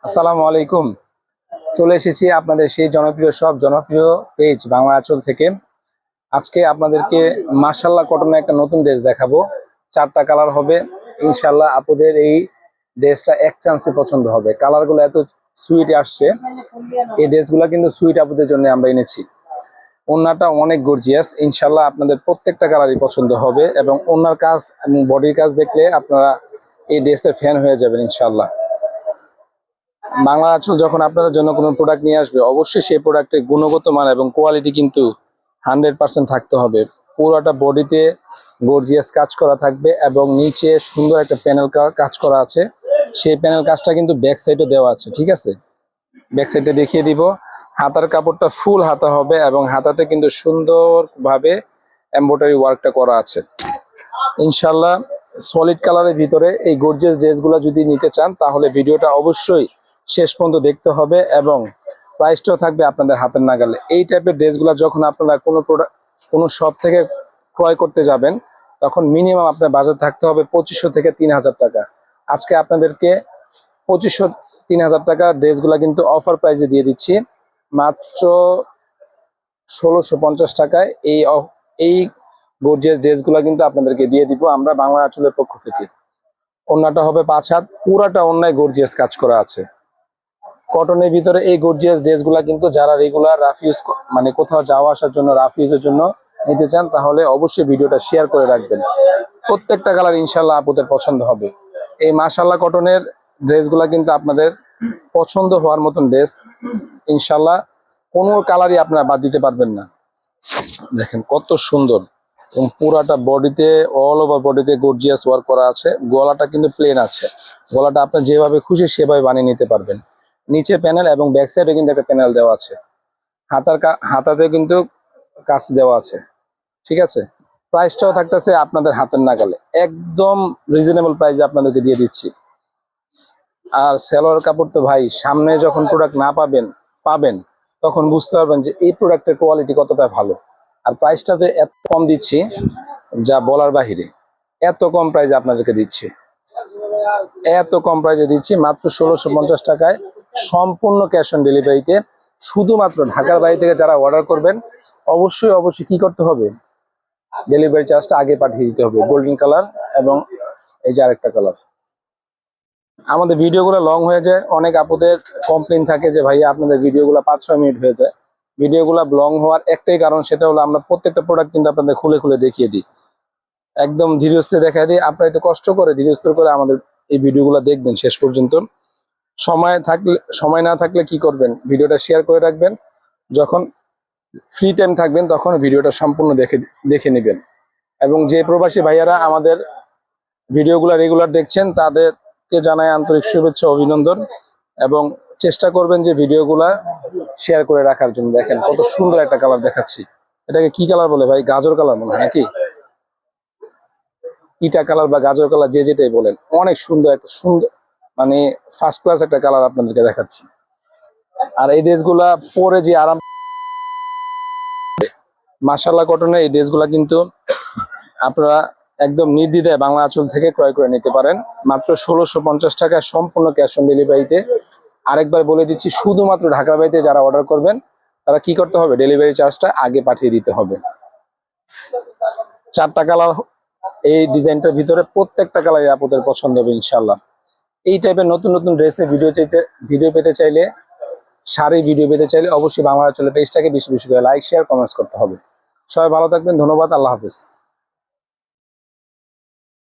আসসালামু আলাইকুম। চলে এসেছি আপনাদের সেই জনপ্রিয় পেজ বাংলা আঁচল থেকে। আজকে আপনাদেরকে মাশাআল্লাহ কটনের একটা নতুন ড্রেস দেখাবো। 4টা কালার হবে। ইনশাআল্লাহ আপুদের এই ড্রেসটা এক চান্সে পছন্দ হবে। কালারগুলো এত সুইট আসছে। এই ড্রেসগুলো কিন্তু সুইট আপুদের জন্য আমরা এনেছি। ওড়নাটা অনেক গর্জিয়াস। ইনশাআল্লাহ আপনাদের প্রত্যেকটা কালারই পছন্দ হবে এবং ওড়নার কাজ এবং বডির কাজ দেখলে আপনারা এই ড্রেসের ফ্যান হয়ে যাবেন ইনশাআল্লাহ। বাংলা আঁচল যখন আপনাদের জন্য কোনো প্রোডাক্ট নিয়ে আসবে, অবশ্যই সেই প্রোডাক্টের গুণগত মান এবং কোয়ালিটি কিন্তু 100% থাকতে হবে। পুরোটা বডিতে গর্জিয়াস কাজ করা থাকবে এবং নিচে সুন্দর একটা প্যানেল কাজ করা আছে। সেই প্যানেল কাজটা কিন্তু ব্যাক সাইডে দেওয়া আছে, ঠিক আছে? ব্যাক সাইডে দেখিয়ে দিব। হাতার কাপড়টা ফুল হাতা হবে এবং হাতাতে কিন্তু সুন্দরভাবে এমব্রয়ডারি ওয়ার্কটা করা আছে। ইনশাল্লাহ সলিড কালারের ভিতরে এই গর্জিয়াস ড্রেসগুলো যদি নিতে চান তাহলে ভিডিওটা অবশ্যই শেষ পর্যন্ত দেখতে হবে এবং প্রাইসটাও থাকবে আপনাদের হাতের নাগালে। এই টাইপের ড্রেসগুলো যখন আপনারা কোনো শপ থেকে ক্রয় করতে যাবেন তখন মিনিমাম আপনার বাজার থাকতে হবে 2500 থেকে 3000 টাকা। আজকে আপনাদেরকে 2500-3000 টাকা ড্রেসগুলো কিন্তু অফার প্রাইসে দিয়ে দিচ্ছি মাত্র 1650 টাকায়। এই গর্জিয়াস ড্রেসগুলো কিন্তু আপনাদেরকে দিয়ে দিব আমরা বাংলা আঁচলের পক্ষ থেকে। ওড়নাটা হবে 5 হাত, পুরাটা ওড়নায় গর্জিয়াস কাজ করা আছে। কটনের ভিতরে এই গর্জিয়াস ড্রেসগুলো কিন্তু যারা রেগুলার রাফ ইউজ মানে কোথাও যাওয়া আসার জন্য রাফ ইউজের জন্য নিতে চান তাহলে অবশ্যই ভিডিওটা শেয়ার করে রাখবেন। প্রত্যেকটা কালার ইনশাল্লাহ আপুদের পছন্দ হবে। এই মাশাআল্লাহ কটনের ড্রেসগুলো কিন্তু আপনাদের পছন্দ হওয়ার মতন ড্রেস। ইনশাল্লাহ কোনো কালারই আপনারা বাদ দিতে পারবেন না। দেখেন কত সুন্দর এবং পুরাটা বডিতে অল ওভার বডিতে গর্জিয়াস ওয়ার্ক করা আছে। গলাটা কিন্তু প্লেন আছে। গলাটা আপনি যেভাবে খুশি সেভাবে বানিয়ে নিতে পারবেন। নিচে প্যানেল এবং ব্যাক সাইডে কিন্তু একটা প্যানেল দেওয়া আছে। হাতাতে কিন্তু কাজ দেওয়া আছে, ঠিক আছে? প্রাইসটাও থাকতেছে আপনাদের হাতের নাগালে, একদম রিজনেবল প্রাইসে আপনাদেরকে দিয়ে দিচ্ছি। আর সেলোয়ার কাপড় তো ভাই সামনে যখন প্রোডাক্ট না পাবেন তখন বুঝতে পারবেন যে এই প্রোডাক্টের কোয়ালিটি কতটা ভালো। আর প্রাইসটা যে এত কম দিচ্ছি যা বলার বাহিরে। এত কম প্রাইসে আপনাদেরকে দিচ্ছি, এত কম প্রাইসে দিচ্ছি মাত্র 1650 টাকায়, সম্পূর্ণ ক্যাশ অন ডেলিভারিতে। শুধুমাত্র ঢাকার বাইরে থেকে যারা অর্ডার করবেন অবশ্যই কি করতে হবে, ডেলিভারি চার্জটা আগে পাঠিয়ে দিতে হবে। গোল্ডেন কালার এবং এই যে আরেকটা কালার। আমাদের ভিডিওগুলো লং হয়ে যায়, অনেক আপুদের কমপ্লেইন থাকে যে ভাইয়া আপনাদের ভিডিওগুলো 5-6 মিনিট হয়ে যায়। ভিডিওগুলো লং হওয়ার একটাই কারণ, সেটা হলো আমরা প্রত্যেকটা প্রোডাক্ট কিন্তু আপনাদের খুলে দেখিয়ে দিই, একদম ধীরে সুস্থে দেখা দিই। আপনারা একটু কষ্ট করে ধীরে সুস্থে করে আমাদের এই ভিডিওগুলো দেখবেন শেষ পর্যন্ত। সময় না থাকলে কি করবেন, ভিডিওটা শেয়ার করে রাখবেন। যখন ফ্রি টাইম থাকবেন তখন ভিডিওটা সম্পূর্ণ দেখে নেবেন। এবং যে প্রবাসী ভাইয়ারা আমাদের ভিডিওগুলো রেগুলার দেখছেন তাদেরকে জানাই আন্তরিক শুভেচ্ছা অভিনন্দন এবং চেষ্টা করবেন যে ভিডিওগুলা শেয়ার করে রাখার জন্য। দেখেন কত সুন্দর একটা কালার দেখাচ্ছি। এটাকে কি কালার বলে ভাই? গাজর কালার মনে হয় নাকি ইটা কালার বা গাজর কালার, যে যেটাই বলেন। অনেক সুন্দর একটা মানে ফার্স্ট ক্লাস একটা কালার আপনাদেরকে দেখাচ্ছি। আর এই ড্রেসগুলা পরে যে আরাম, মাশাআল্লাহ কটনের এই ড্রেসগুলা কিন্তু আপনারা একদম নির্দ্বিধায় বাংলা আঁচল থেকে ক্রয় করে নিতে পারেন মাত্র 1650 টাকায়, সম্পূর্ণ ক্যাশ অন ডেলিভারিতে। আরেকবার বলে দিচ্ছি, শুধুমাত্র ঢাকার বাইরে যারা অর্ডার করবেন তারা কি করতে হবে, ডেলিভারি চার্জটা আগে পাঠিয়ে দিতে হবে। 4টা কালার এই ডিজাইনটার ভিতরে, প্রত্যেকটা কালারই আপনাদের পছন্দ হবে ইনশাল্লাহ। এই টাইপের নতুন ভিডিও পেতে চাইলে, শাড়ি ভিডিও পেতে চাইলে অবশ্যই বাংলা আঁচলের পেজটাকে বেশি করে লাইক শেয়ার কমেন্টস করতে হবে। সবাই ভালো থাকবেন, ধন্যবাদ, আল্লাহ হাফেজ।